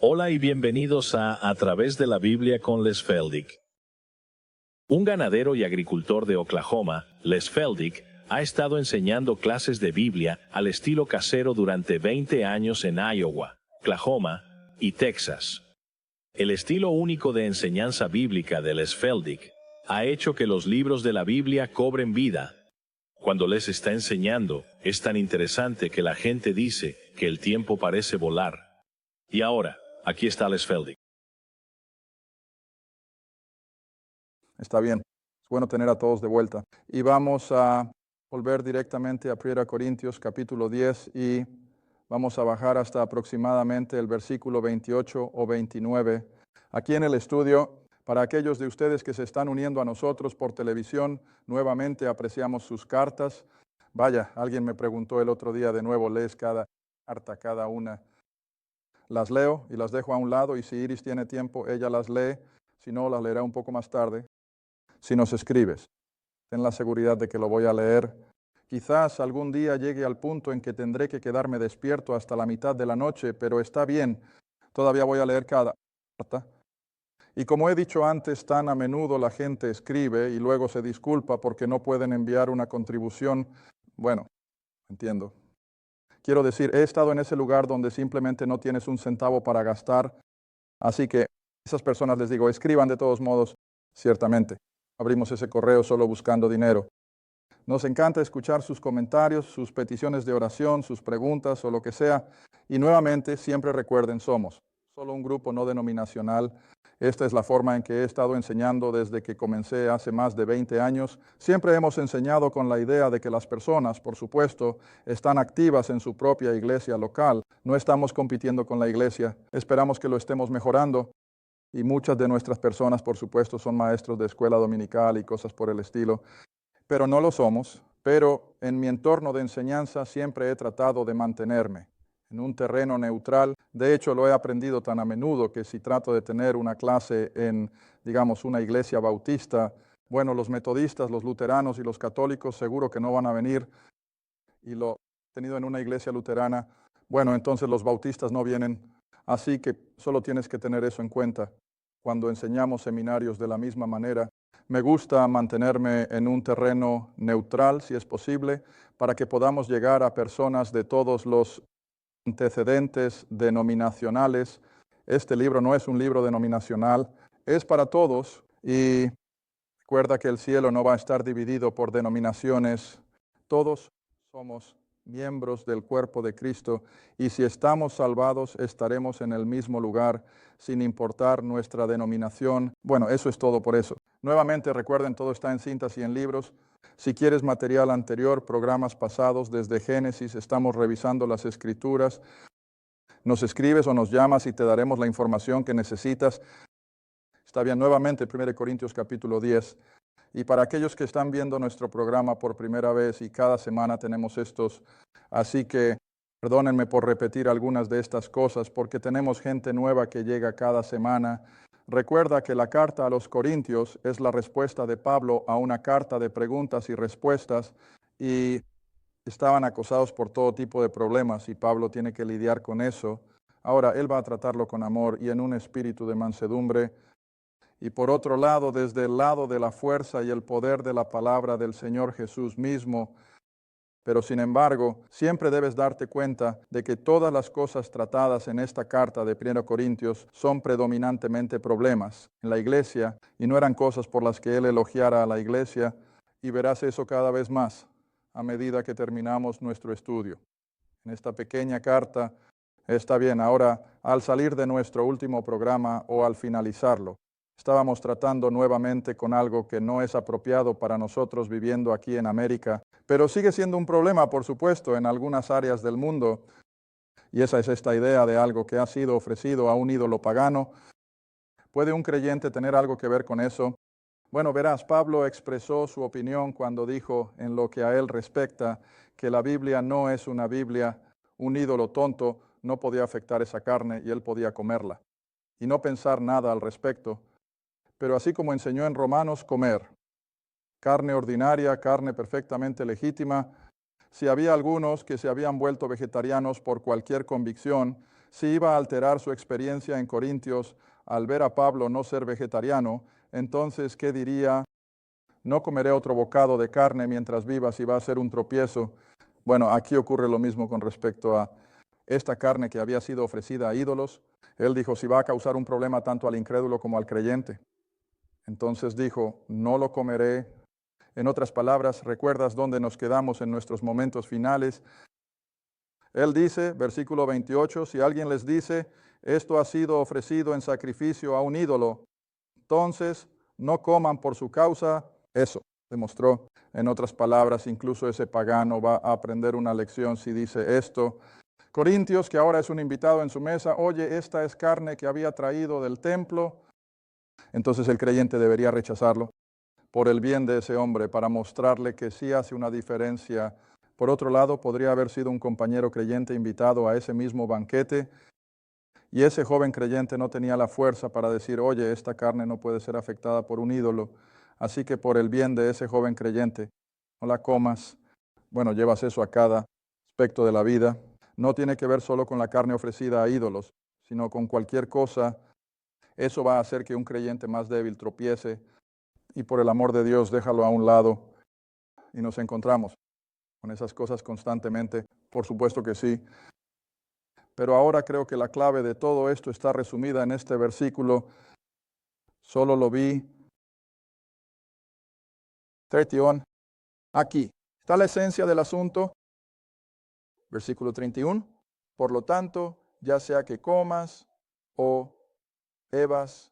Hola y bienvenidos a través de la Biblia con Les Feldick. Un ganadero y agricultor de Oklahoma, Les Feldick, ha estado enseñando clases de Biblia al estilo casero durante 20 años en Iowa, Oklahoma y Texas. El estilo único de enseñanza bíblica de Les Feldick ha hecho que los libros de la Biblia cobren vida. Cuando les está enseñando, es tan interesante que la gente dice que el tiempo parece volar. Y ahora, aquí está Les Feldick. Está bien, es bueno tener a todos de vuelta. Y vamos a volver directamente a 1 Corintios capítulo 10 y vamos a bajar hasta aproximadamente el versículo 28 o 29. Aquí en el estudio, para aquellos de ustedes que se están uniendo a nosotros por televisión, nuevamente apreciamos sus cartas. Vaya, alguien me preguntó el otro día de nuevo, ¿lees cada carta, cada una? Las leo y las dejo a un lado y si Iris tiene tiempo, ella las lee. Si no, las leerá un poco más tarde. Si nos escribes, ten la seguridad de que lo voy a leer. Quizás algún día llegue al punto en que tendré que quedarme despierto hasta la mitad de la noche, pero está bien, todavía voy a leer cada carta. Y como he dicho antes, tan a menudo la gente escribe y luego se disculpa porque no pueden enviar una contribución. Bueno, entiendo. Quiero decir, he estado en ese lugar donde simplemente no tienes un centavo para gastar, así que a esas personas les digo, escriban de todos modos, ciertamente. Abrimos ese correo solo buscando dinero. Nos encanta escuchar sus comentarios, sus peticiones de oración, sus preguntas o lo que sea. Y nuevamente, siempre recuerden, somos solo un grupo no denominacional. Esta es la forma en que he estado enseñando desde que comencé hace más de 20 años. Siempre hemos enseñado con la idea de que las personas, por supuesto, están activas en su propia iglesia local. No estamos compitiendo con la iglesia. Esperamos que lo estemos mejorando. Y muchas de nuestras personas, por supuesto, son maestros de escuela dominical y cosas por el estilo, pero no lo somos. Pero en mi entorno de enseñanza siempre he tratado de mantenerme en un terreno neutral. De hecho, lo he aprendido tan a menudo que si trato de tener una clase en, digamos, una iglesia bautista, bueno, los metodistas, los luteranos y los católicos seguro que no van a venir. Y lo he tenido en una iglesia luterana, bueno, entonces los bautistas no vienen. Así que solo tienes que tener eso en cuenta cuando enseñamos seminarios de la misma manera. Me gusta mantenerme en un terreno neutral, si es posible, para que podamos llegar a personas de todos los antecedentes denominacionales. Este libro no es un libro denominacional, es para todos y recuerda que el cielo no va a estar dividido por denominaciones. Todos somos miembros del cuerpo de Cristo y si estamos salvados estaremos en el mismo lugar sin importar nuestra denominación. Bueno, eso es todo por eso. Nuevamente recuerden, todo está en cintas y en libros. Si quieres material anterior, programas pasados desde Génesis, estamos revisando las Escrituras. Nos escribes o nos llamas y te daremos la información que necesitas. Está bien, nuevamente 1 Corintios capítulo 10. Y para aquellos que están viendo nuestro programa por primera vez y cada semana tenemos estos, así que perdónenme por repetir algunas de estas cosas porque tenemos gente nueva que llega cada semana. Recuerda que la carta a los Corintios es la respuesta de Pablo a una carta de preguntas y respuestas y estaban acosados por todo tipo de problemas y Pablo tiene que lidiar con eso. Ahora, él va a tratarlo con amor y en un espíritu de mansedumbre. Y por otro lado, desde el lado de la fuerza y el poder de la palabra del Señor Jesús mismo. Pero sin embargo, siempre debes darte cuenta de que todas las cosas tratadas en esta carta de 1 Corintios son predominantemente problemas en la iglesia y no eran cosas por las que él elogiara a la iglesia. Y verás eso cada vez más a medida que terminamos nuestro estudio. En esta pequeña carta, está bien, ahora al salir de nuestro último programa o al finalizarlo, estábamos tratando nuevamente con algo que no es apropiado para nosotros viviendo aquí en América, pero sigue siendo un problema, por supuesto, en algunas áreas del mundo. Y esa es esta idea de algo que ha sido ofrecido a un ídolo pagano. ¿Puede un creyente tener algo que ver con eso? Bueno, verás, Pablo expresó su opinión cuando dijo en lo que a él respecta que la Biblia no es una Biblia, un ídolo tonto no podía afectar esa carne y él podía comerla y no pensar nada al respecto. Pero así como enseñó en Romanos, comer carne ordinaria, carne perfectamente legítima. Si había algunos que se habían vuelto vegetarianos por cualquier convicción, si iba a alterar su experiencia en Corintios al ver a Pablo no ser vegetariano, entonces, ¿qué diría? No comeré otro bocado de carne mientras viva si va a ser un tropiezo. Bueno, aquí ocurre lo mismo con respecto a esta carne que había sido ofrecida a ídolos. Él dijo, si va a causar un problema tanto al incrédulo como al creyente. Entonces dijo, no lo comeré. En otras palabras, ¿recuerdas dónde nos quedamos en nuestros momentos finales? Él dice, versículo 28, si alguien les dice, esto ha sido ofrecido en sacrificio a un ídolo, entonces no coman por su causa eso. Demostró, en otras palabras, incluso ese pagano va a aprender una lección si dice esto. Corintios, que ahora es un invitado en su mesa, oye, esta es carne que había traído del templo. Entonces el creyente debería rechazarlo por el bien de ese hombre, para mostrarle que sí hace una diferencia. Por otro lado, podría haber sido un compañero creyente invitado a ese mismo banquete y ese joven creyente no tenía la fuerza para decir, oye, esta carne no puede ser afectada por un ídolo, así que por el bien de ese joven creyente, no la comas. Bueno, llevas eso a cada aspecto de la vida. No tiene que ver solo con la carne ofrecida a ídolos, sino con cualquier cosa. Eso va a hacer que un creyente más débil tropiece y por el amor de Dios déjalo a un lado. Y nos encontramos con esas cosas constantemente, por supuesto que sí. Pero ahora creo que la clave de todo esto está resumida en este versículo. Solo lo vi. 31. Aquí está la esencia del asunto. Versículo 31. Por lo tanto, ya sea que comas o bebas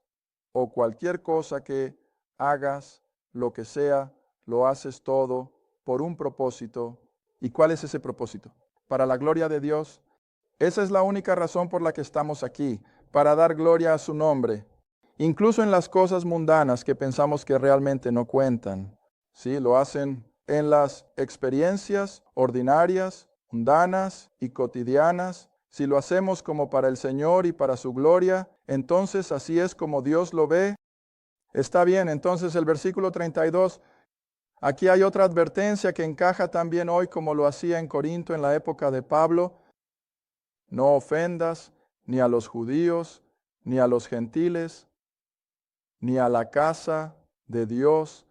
o cualquier cosa que hagas, lo que sea, lo haces todo por un propósito. ¿Y cuál es ese propósito? Para la gloria de Dios. Esa es la única razón por la que estamos aquí, para dar gloria a su nombre. Incluso en las cosas mundanas que pensamos que realmente no cuentan. Sí, lo hacen en las experiencias ordinarias, mundanas y cotidianas. Si lo hacemos como para el Señor y para su gloria, entonces así es como Dios lo ve. Está bien, entonces el versículo 32, aquí hay otra advertencia que encaja también hoy como lo hacía en Corinto en la época de Pablo. No ofendas ni a los judíos, ni a los gentiles, ni a la casa de Dios.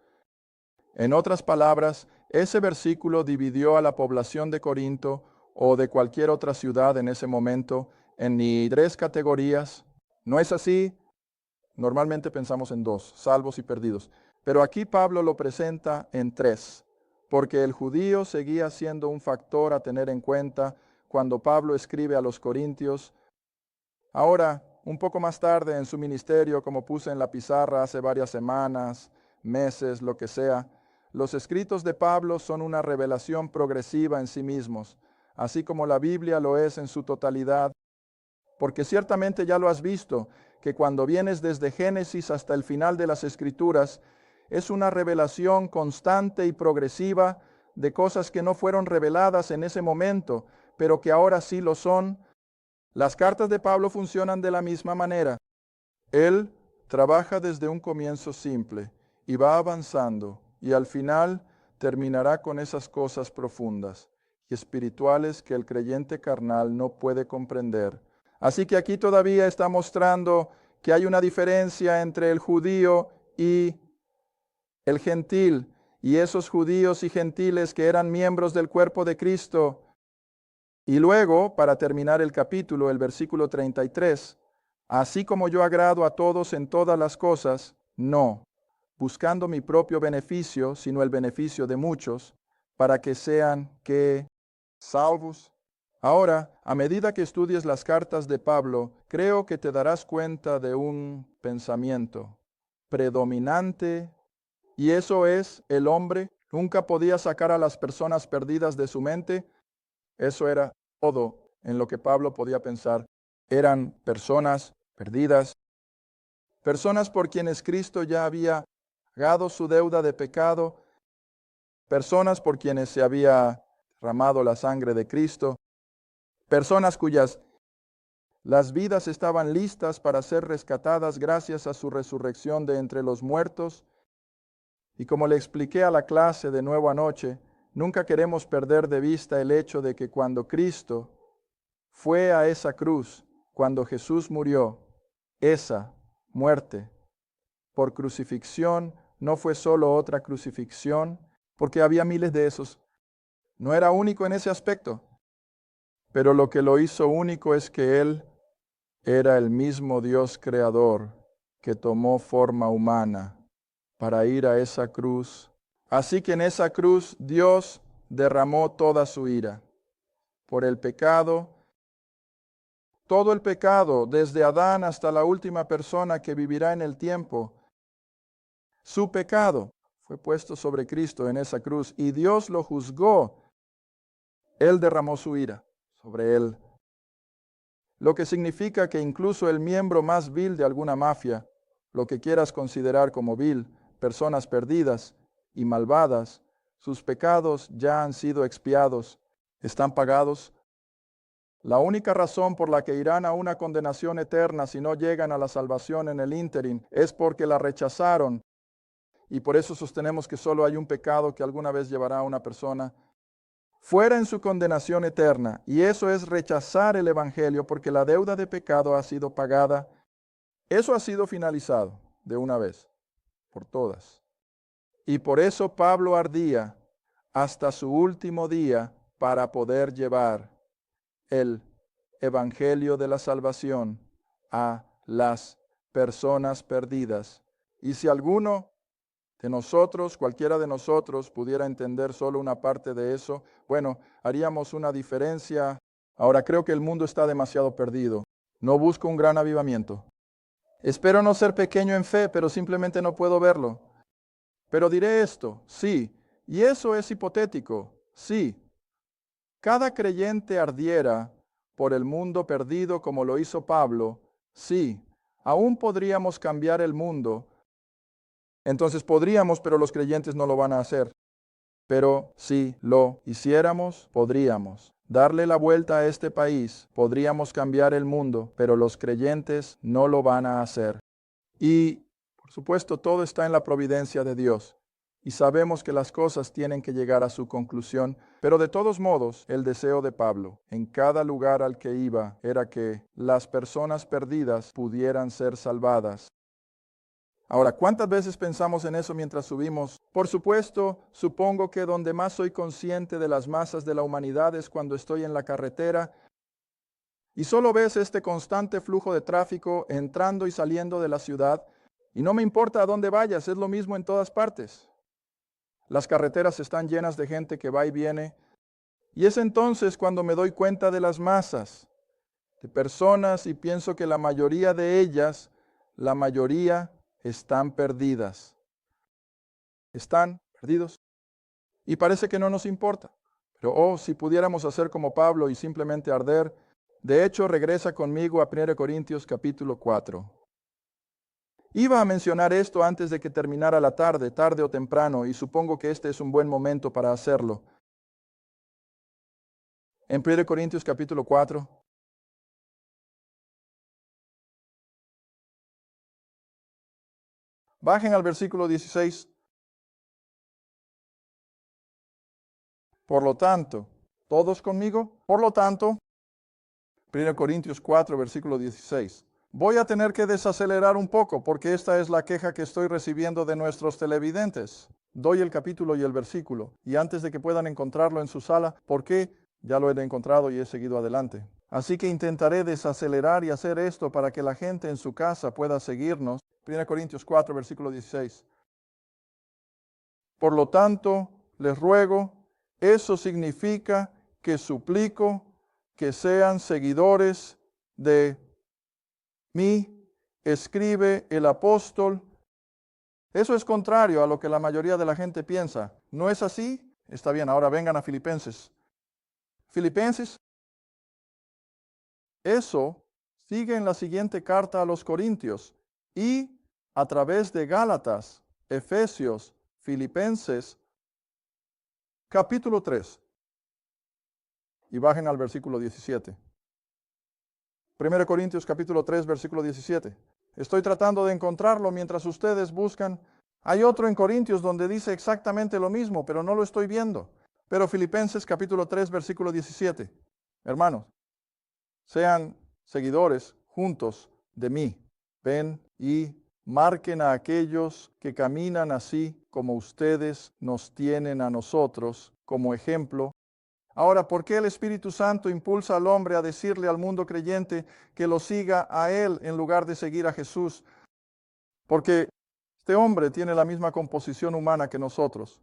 En otras palabras, ese versículo dividió a la población de Corinto o de cualquier otra ciudad en ese momento en ni tres categorías. ¿No es así? Normalmente pensamos en dos, salvos y perdidos. Pero aquí Pablo lo presenta en tres, porque el judío seguía siendo un factor a tener en cuenta cuando Pablo escribe a los corintios. Ahora, un poco más tarde en su ministerio, como puse en la pizarra hace varias semanas, meses, lo que sea, los escritos de Pablo son una revelación progresiva en sí mismos, así como la Biblia lo es en su totalidad, porque ciertamente ya lo has visto, que cuando vienes desde Génesis hasta el final de las Escrituras, es una revelación constante y progresiva de cosas que no fueron reveladas en ese momento, pero que ahora sí lo son. Las cartas de Pablo funcionan de la misma manera. Él trabaja desde un comienzo simple y va avanzando y al final terminará con esas cosas profundas y espirituales que el creyente carnal no puede comprender. Así que aquí todavía está mostrando que hay una diferencia entre el judío y el gentil, y esos judíos y gentiles que eran miembros del cuerpo de Cristo. Y luego, para terminar el capítulo, el versículo 33, así como yo agrado a todos en todas las cosas, no, buscando mi propio beneficio, sino el beneficio de muchos, para que sean que salvos. Ahora, a medida que estudies las cartas de Pablo, creo que te darás cuenta de un pensamiento predominante, y eso es el hombre. Nunca podía sacar a las personas perdidas de su mente. Eso era todo en lo que Pablo podía pensar. Eran personas perdidas, personas por quienes Cristo ya había pagado su deuda de pecado, personas por quienes se había derramado la sangre de Cristo, personas cuyas las vidas estaban listas para ser rescatadas gracias a su resurrección de entre los muertos. Y como le expliqué a la clase de nuevo anoche, nunca queremos perder de vista el hecho de que cuando Cristo fue a esa cruz, cuando Jesús murió, esa muerte por crucifixión no fue solo otra crucifixión, porque había miles de esos. No era único en ese aspecto, pero lo que lo hizo único es que Él era el mismo Dios creador que tomó forma humana para ir a esa cruz. Así que en esa cruz Dios derramó toda su ira por el pecado. Todo el pecado, desde Adán hasta la última persona que vivirá en el tiempo, su pecado fue puesto sobre Cristo en esa cruz y Dios lo juzgó. Él derramó su ira sobre él. Lo que significa que incluso el miembro más vil de alguna mafia, lo que quieras considerar como vil, personas perdidas y malvadas, sus pecados ya han sido expiados, están pagados. La única razón por la que irán a una condenación eterna si no llegan a la salvación en el ínterin es porque la rechazaron. Y por eso sostenemos que solo hay un pecado que alguna vez llevará a una persona fuera en su condenación eterna. Y eso es rechazar el Evangelio porque la deuda de pecado ha sido pagada. Eso ha sido finalizado de una vez, por todas. Y por eso Pablo ardía hasta su último día para poder llevar el Evangelio de la salvación a las personas perdidas. Y si alguno de nosotros, cualquiera de nosotros, pudiera entender solo una parte de eso, bueno, haríamos una diferencia. Ahora creo que el mundo está demasiado perdido. No busco un gran avivamiento. Espero no ser pequeño en fe, pero simplemente no puedo verlo. Pero diré esto, sí, y eso es hipotético, sí. Cada creyente ardiera por el mundo perdido como lo hizo Pablo, sí, aún podríamos cambiar el mundo. Entonces podríamos, pero los creyentes no lo van a hacer. Pero si lo hiciéramos, podríamos darle la vuelta a este país, podríamos cambiar el mundo, pero los creyentes no lo van a hacer. Y, por supuesto, todo está en la providencia de Dios. Y sabemos que las cosas tienen que llegar a su conclusión, pero de todos modos, el deseo de Pablo en cada lugar al que iba era que las personas perdidas pudieran ser salvadas. Ahora, ¿cuántas veces pensamos en eso mientras subimos? Por supuesto, supongo que donde más soy consciente de las masas de la humanidad es cuando estoy en la carretera y solo ves este constante flujo de tráfico entrando y saliendo de la ciudad y no me importa a dónde vayas, es lo mismo en todas partes. Las carreteras están llenas de gente que va y viene y es entonces cuando me doy cuenta de las masas de personas y pienso que la mayoría de ellas, están perdidas. Están perdidos. Y parece que no nos importa. Pero, si pudiéramos hacer como Pablo y simplemente arder. De hecho, regresa conmigo a 1 Corintios capítulo 4. Iba a mencionar esto antes de que terminara la tarde o temprano, y supongo que este es un buen momento para hacerlo. En 1 Corintios capítulo 4. Bajen al versículo 16. Por lo tanto, ¿todos conmigo? Por lo tanto, 1 Corintios 4, versículo 16. Voy a tener que desacelerar un poco porque esta es la queja que estoy recibiendo de nuestros televidentes. Doy el capítulo y el versículo. Y antes de que puedan encontrarlo en su sala, ¿por qué? Ya lo he encontrado y he seguido adelante. Así que intentaré desacelerar y hacer esto para que la gente en su casa pueda seguirnos. 1 Corintios 4, versículo 16. Por lo tanto, les ruego, eso significa que suplico que sean seguidores de mí, escribe el apóstol. Eso es contrario a lo que la mayoría de la gente piensa. ¿No es así? Está bien, ahora vengan a Filipenses. Filipenses. Eso sigue en la siguiente carta a los Corintios y a través de Gálatas, Efesios, Filipenses, capítulo 3. Y bajen al versículo 17. 1 Corintios capítulo 3, versículo 17. Estoy tratando de encontrarlo mientras ustedes buscan. Hay otro en Corintios donde dice exactamente lo mismo, pero no lo estoy viendo. Pero Filipenses capítulo 3, versículo 17. Hermanos, sean seguidores juntos de mí. Ven y marquen a aquellos que caminan así como ustedes nos tienen a nosotros como ejemplo. Ahora, ¿por qué el Espíritu Santo impulsa al hombre a decirle al mundo creyente que lo siga a él en lugar de seguir a Jesús? Porque este hombre tiene la misma composición humana que nosotros.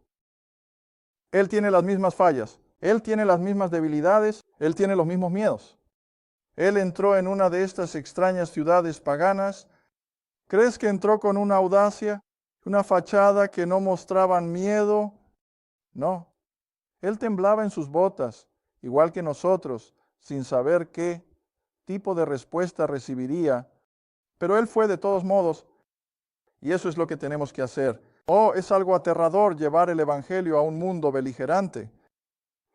Él tiene las mismas fallas, él tiene las mismas debilidades, él tiene los mismos miedos. Él entró en una de estas extrañas ciudades paganas. ¿Crees que entró con una audacia, una fachada que no mostraban miedo? No. Él temblaba en sus botas, igual que nosotros, sin saber qué tipo de respuesta recibiría. Pero él fue de todos modos, y eso es lo que tenemos que hacer. Oh, es algo aterrador llevar el Evangelio a un mundo beligerante.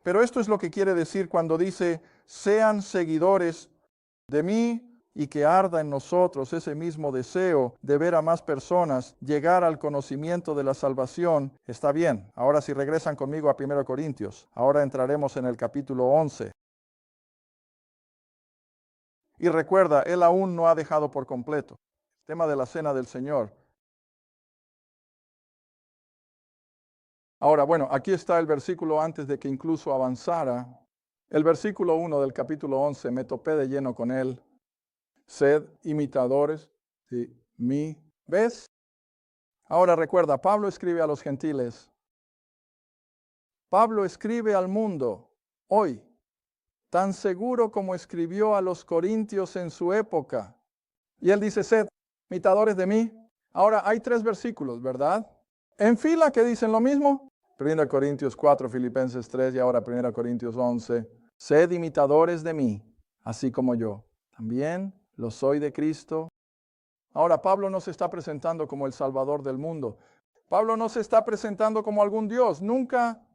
Pero esto es lo que quiere decir cuando dice, sean seguidores de mí y que arda en nosotros ese mismo deseo de ver a más personas llegar al conocimiento de la salvación. Está bien. Ahora si regresan conmigo a 1 Corintios, ahora entraremos en el capítulo 11. Y recuerda, él aún no ha dejado por completo el tema de la cena del Señor. Ahora, bueno, aquí está el versículo antes de que incluso avanzara. El versículo 1 del capítulo 11, me topé de lleno con él. Sed imitadores de mí. ¿Ves? Ahora recuerda, Pablo escribe a los gentiles. Pablo escribe al mundo hoy, tan seguro como escribió a los corintios en su época. Y él dice, sed imitadores de mí. Ahora hay 3 versículos, ¿verdad? En fila que dicen lo mismo. 1 Corintios 4, Filipenses 3 y ahora 1 Corintios 11. Sed imitadores de mí, así como yo. También lo soy de Cristo. Ahora, Pablo no se está presentando como el Salvador del mundo. Pablo no se está presentando como algún Dios, nunca.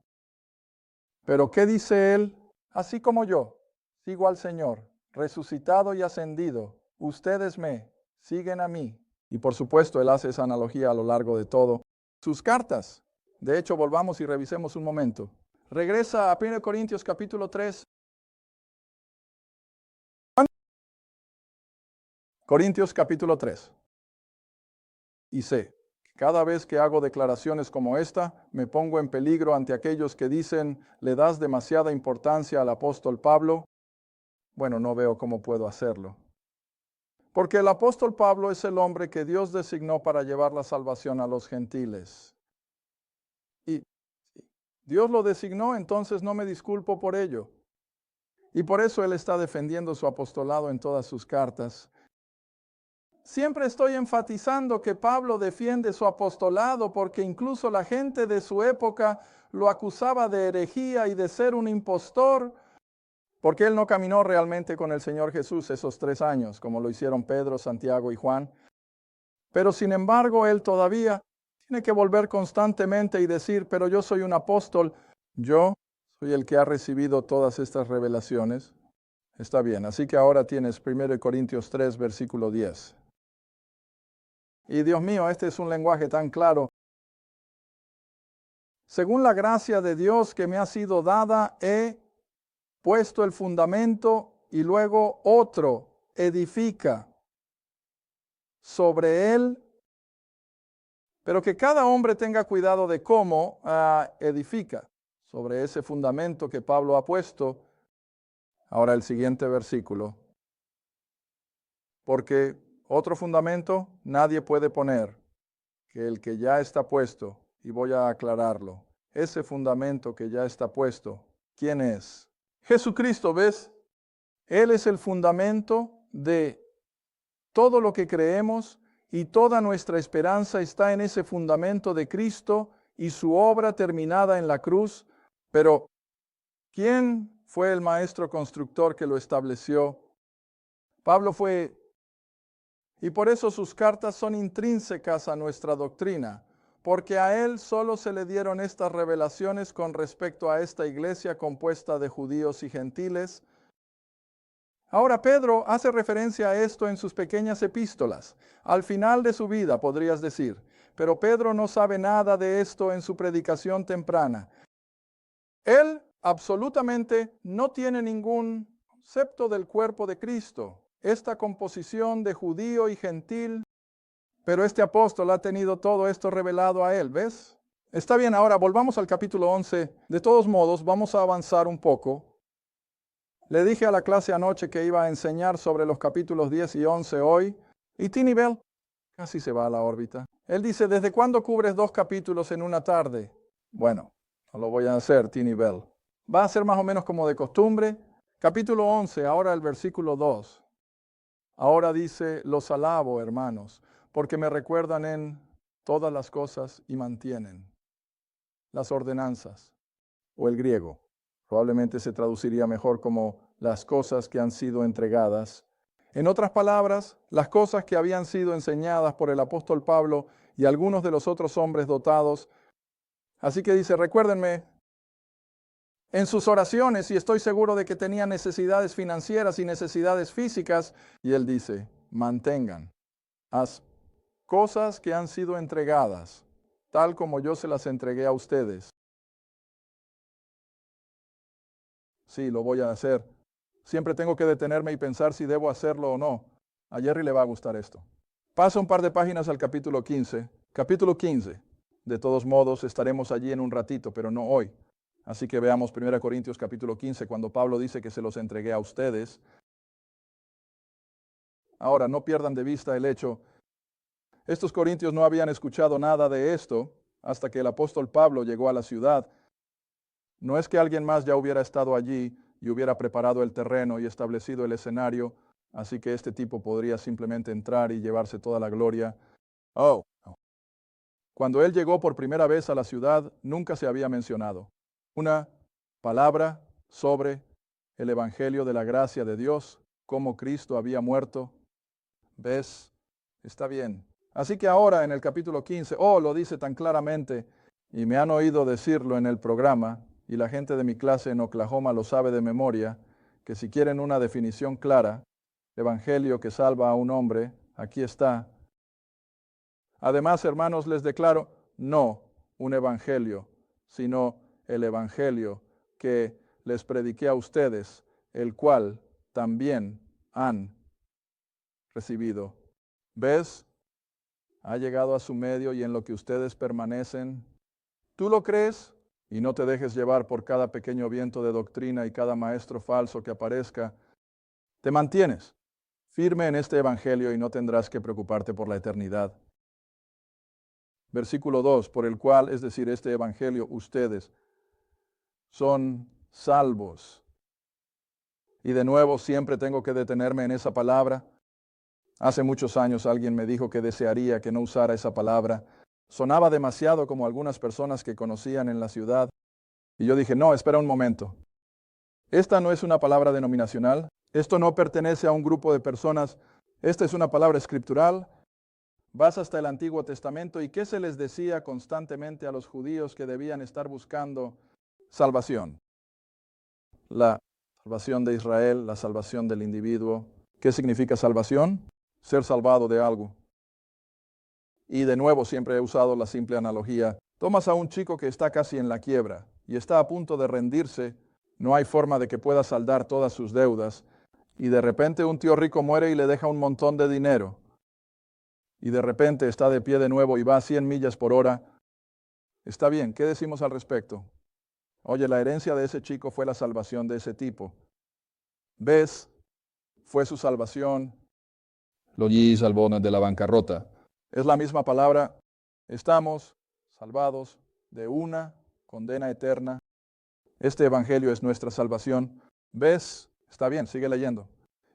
Pero ¿qué dice él? Así como yo, sigo al Señor, resucitado y ascendido. Ustedes me siguen a mí. Y por supuesto, él hace esa analogía a lo largo de todo sus cartas. De hecho, volvamos y revisemos un momento. Regresa a 1 Corintios capítulo 3. Corintios capítulo 3. Y sé que cada vez que hago declaraciones como esta, me pongo en peligro ante aquellos que dicen, le das demasiada importancia al apóstol Pablo. Bueno, no veo cómo puedo hacerlo. Porque el apóstol Pablo es el hombre que Dios designó para llevar la salvación a los gentiles. Y Dios lo designó, entonces no me disculpo por ello. Y por eso él está defendiendo su apostolado en todas sus cartas. Siempre estoy enfatizando que Pablo defiende su apostolado porque incluso la gente de su época lo acusaba de herejía y de ser un impostor, porque él no caminó realmente con el Señor Jesús esos 3 años, como lo hicieron Pedro, Santiago y Juan. Pero sin embargo, él todavía tiene que volver constantemente y decir, pero yo soy un apóstol, yo soy el que ha recibido todas estas revelaciones. Está bien, así que ahora tienes 1 Corintios 3, versículo 10. Y Dios mío, este es un lenguaje tan claro. Según la gracia de Dios que me ha sido dada, he puesto el fundamento y luego otro edifica sobre él. Pero que cada hombre tenga cuidado de cómo edifica sobre ese fundamento que Pablo ha puesto. Ahora el siguiente versículo. Porque otro fundamento nadie puede poner que el que ya está puesto, y voy a aclararlo. Ese fundamento que ya está puesto, ¿quién es? Jesucristo, ¿ves? Él es el fundamento de todo lo que creemos y toda nuestra esperanza está en ese fundamento de Cristo y su obra terminada en la cruz. Pero, ¿quién fue el maestro constructor que lo estableció? Pablo fue, y por eso sus cartas son intrínsecas a nuestra doctrina, porque a él solo se le dieron estas revelaciones con respecto a esta iglesia compuesta de judíos y gentiles. Ahora Pedro hace referencia a esto en sus pequeñas epístolas, al final de su vida, podrías decir, pero Pedro no sabe nada de esto en su predicación temprana. Él absolutamente no tiene ningún concepto del cuerpo de Cristo. esta composición de judío y gentil, pero este apóstol ha tenido todo esto revelado a él, ¿ves? Está bien, ahora volvamos al capítulo 11. De todos modos, vamos a avanzar un poco. Le dije a la clase anoche que iba a enseñar sobre los capítulos 10 y 11 hoy, y Tiny Bell casi se va a la órbita. Él dice, ¿desde cuándo cubres 2 capítulos en una tarde? Bueno, no lo voy a hacer, Tiny Bell. Va a ser más o menos como de costumbre. Capítulo 11, ahora el versículo 2. Ahora dice, los alabo, hermanos, porque me recuerdan en todas las cosas y mantienen las ordenanzas, o el griego. Probablemente se traduciría mejor como las cosas que han sido entregadas. En otras palabras, las cosas que habían sido enseñadas por el apóstol Pablo y algunos de los otros hombres dotados. Así que dice, recuérdenme en sus oraciones, y estoy seguro de que tenían necesidades financieras y necesidades físicas, y él dice, mantengan las cosas que han sido entregadas, tal como yo se las entregué a ustedes. Sí, lo voy a hacer. Siempre tengo que detenerme y pensar si debo hacerlo o no. A Jerry le va a gustar esto. Pasa un par de páginas al capítulo 15. Capítulo 15. De todos modos, estaremos allí en un ratito, pero no hoy. Así que veamos 1 Corintios capítulo 15, cuando Pablo dice que se los entregué a ustedes. Ahora, no pierdan de vista el hecho. Estos corintios no habían escuchado nada de esto hasta que el apóstol Pablo llegó a la ciudad. No es que alguien más ya hubiera estado allí y hubiera preparado el terreno y establecido el escenario, así que este tipo podría simplemente entrar y llevarse toda la gloria. Oh, no. Cuando él llegó por primera vez a la ciudad, nunca se había mencionado una palabra sobre el evangelio de la gracia de Dios, cómo Cristo había muerto. ¿Ves? Está bien. Así que ahora en el capítulo 15, lo dice tan claramente, y me han oído decirlo en el programa, y la gente de mi clase en Oklahoma lo sabe de memoria, que si quieren una definición clara, evangelio que salva a un hombre, aquí está. Además, hermanos, les declaro, no un evangelio, sino el evangelio que les prediqué a ustedes, el cual también han recibido. ¿Ves? Ha llegado a su medio y en lo que ustedes permanecen. ¿Tú lo crees? Y no te dejes llevar por cada pequeño viento de doctrina y cada maestro falso que aparezca. Te mantienes firme en este evangelio y no tendrás que preocuparte por la eternidad. Versículo 2, por el cual, es decir, este evangelio, ustedes son salvos. Y de nuevo siempre tengo que detenerme en esa palabra. Hace muchos años alguien me dijo que desearía que no usara esa palabra. Sonaba demasiado como algunas personas que conocían en la ciudad. Y yo dije, no, espera un momento. Esta no es una palabra denominacional. Esto no pertenece a un grupo de personas. Esta es una palabra escritural. Vas hasta el Antiguo Testamento y ¿qué se les decía constantemente a los judíos que debían estar buscando salvación? La salvación de Israel, la salvación del individuo. ¿Qué significa salvación? Ser salvado de algo. Y de nuevo siempre he usado la simple analogía. Tomas a un chico que está casi en la quiebra y está a punto de rendirse, no hay forma de que pueda saldar todas sus deudas, y de repente un tío rico muere y le deja un montón de dinero. Y de repente está de pie de nuevo y va a 100 millas por hora. Está bien, ¿qué decimos al respecto? Oye, la herencia de ese chico fue la salvación de ese tipo. ¿Ves? Fue su salvación. Lo salvó de la bancarrota. Es la misma palabra. Estamos salvados de una condena eterna. Este evangelio es nuestra salvación. ¿Ves? Está bien, sigue leyendo.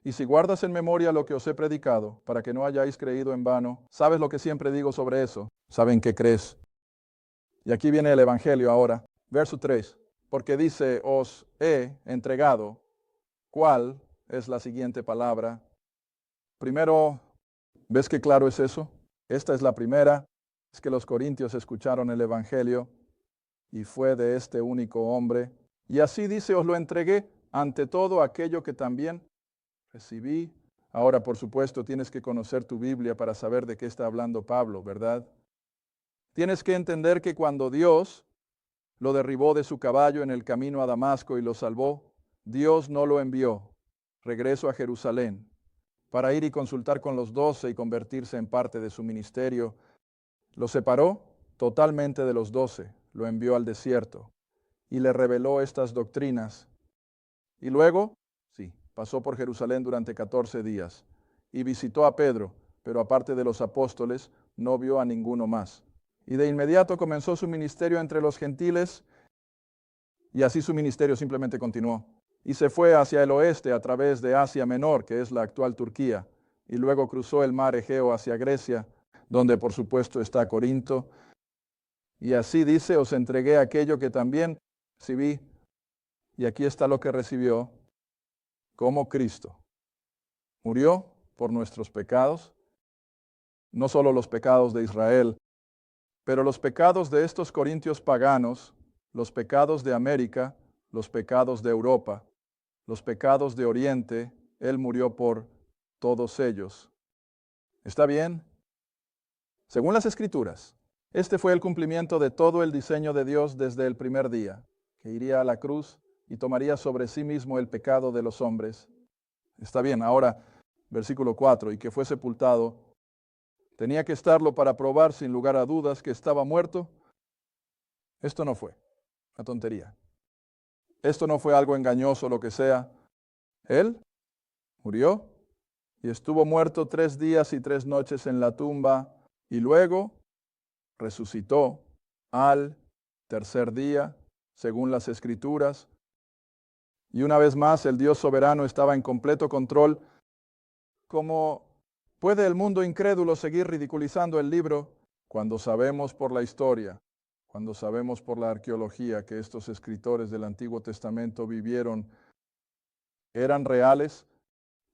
Y si guardas en memoria lo que os he predicado, para que no hayáis creído en vano, ¿sabes lo que siempre digo sobre eso? ¿Saben qué crees? Y aquí viene el evangelio ahora. Verso 3. Porque dice, os he entregado. ¿Cuál es la siguiente palabra? Primero, ¿ves qué claro es eso? Esta es la primera. Es que los corintios escucharon el evangelio y fue de este único hombre. Y así dice, os lo entregué ante todo aquello que también recibí. Ahora, por supuesto, tienes que conocer tu Biblia para saber de qué está hablando Pablo, ¿verdad? Tienes que entender que cuando Dios lo derribó de su caballo en el camino a Damasco y lo salvó, Dios no lo envió regreso a Jerusalén. para ir y consultar con los 12 y convertirse en parte de su ministerio. Lo separó totalmente de los 12, lo envió al desierto y le reveló estas doctrinas. Y luego, sí, pasó por Jerusalén durante 14 días y visitó a Pedro, pero aparte de los apóstoles, no vio a ninguno más. Y de inmediato comenzó su ministerio entre los gentiles, y así su ministerio simplemente continuó. Y se fue hacia el oeste a través de Asia Menor, que es la actual Turquía, y luego cruzó el mar Egeo hacia Grecia, donde por supuesto está Corinto. Y así dice, os entregué aquello que también recibí, y aquí está lo que recibió, como Cristo. Murió por nuestros pecados, no solo los pecados de Israel, pero los pecados de estos corintios paganos, los pecados de América, los pecados de Europa, los pecados de Oriente, Él murió por todos ellos. ¿Está bien? Según las Escrituras, este fue el cumplimiento de todo el diseño de Dios desde el primer día, que iría a la cruz y tomaría sobre sí mismo el pecado de los hombres. Está bien, ahora, versículo 4, y que fue sepultado. ¿Tenía que estarlo para probar sin lugar a dudas que estaba muerto? Esto no fue una tontería. Esto no fue algo engañoso, lo que sea. Él murió y estuvo muerto 3 días y 3 noches en la tumba y luego resucitó al tercer día, según las Escrituras. Y una vez más, el Dios soberano estaba en completo control. ¿Cómo puede el mundo incrédulo seguir ridiculizando el libro cuando sabemos por la historia, cuando sabemos por la arqueología que estos escritores del Antiguo Testamento vivieron, eran reales,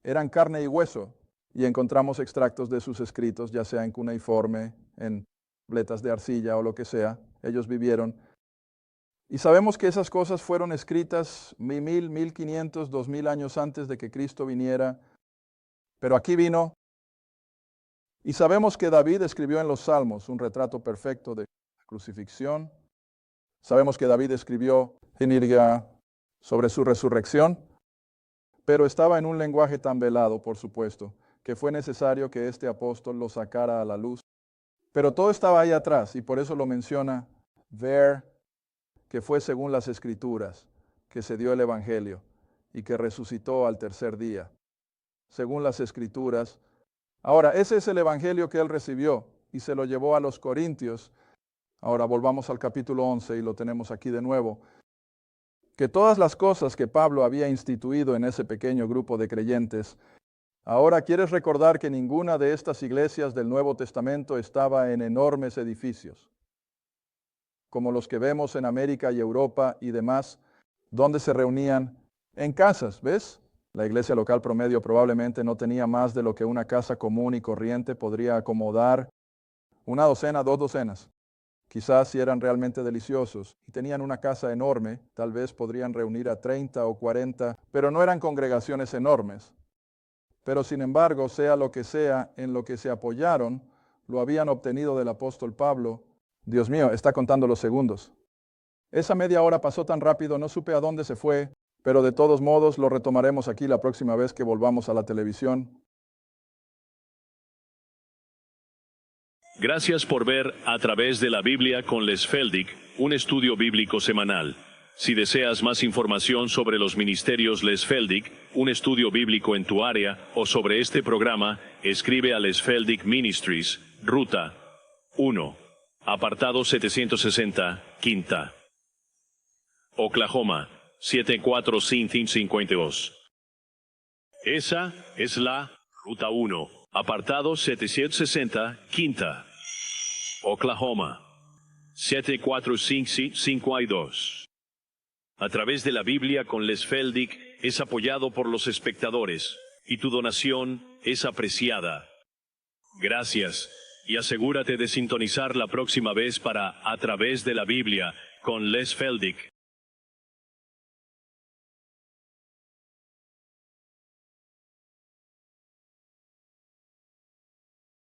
eran carne y hueso, y encontramos extractos de sus escritos, ya sea en cuneiforme, en tabletas de arcilla o lo que sea, ellos vivieron. Y sabemos que esas cosas fueron escritas 1000, 1500, 2000 años antes de que Cristo viniera, pero aquí vino. Y sabemos que David escribió en los Salmos un retrato perfecto de la crucifixión. Sabemos que David escribió sobre su resurrección, pero estaba en un lenguaje tan velado, por supuesto, que fue necesario que este apóstol lo sacara a la luz. Pero todo estaba ahí atrás, y por eso lo menciona ver que fue según las Escrituras que se dio el Evangelio y que resucitó al tercer día, según las Escrituras. Ahora, ese es el Evangelio que él recibió y se lo llevó a los corintios. Ahora volvamos al capítulo 11 y lo tenemos aquí de nuevo. Que todas las cosas que Pablo había instituido en ese pequeño grupo de creyentes, ahora quieres recordar que ninguna de estas iglesias del Nuevo Testamento estaba en enormes edificios, como los que vemos en América y Europa y demás, donde se reunían en casas, ¿ves? La iglesia local promedio probablemente no tenía más de lo que una casa común y corriente podría acomodar, 1 docena, 2 docenas. Quizás si eran realmente deliciosos y tenían una casa enorme, tal vez podrían reunir a 30 o 40, pero no eran congregaciones enormes. Pero sin embargo, sea lo que sea, en lo que se apoyaron, lo habían obtenido del apóstol Pablo. Dios mío, está contando los segundos. Esa media hora pasó tan rápido, no supe a dónde se fue, pero de todos modos lo retomaremos aquí la próxima vez que volvamos a la televisión. Gracias por ver A Través de la Biblia con Les Feldick, un estudio bíblico semanal. Si deseas más información sobre los ministerios Les Feldick, un estudio bíblico en tu área, o sobre este programa, escribe a Les Feldick Ministries, Ruta 1, apartado 760, Quinta, Oklahoma, 74552. Esa es la Ruta 1, apartado 760, Quinta, Oklahoma, 74552. A Través de la Biblia con Les Feldick es apoyado por los espectadores, y tu donación es apreciada. Gracias, y asegúrate de sintonizar la próxima vez para A Través de la Biblia con Les Feldick.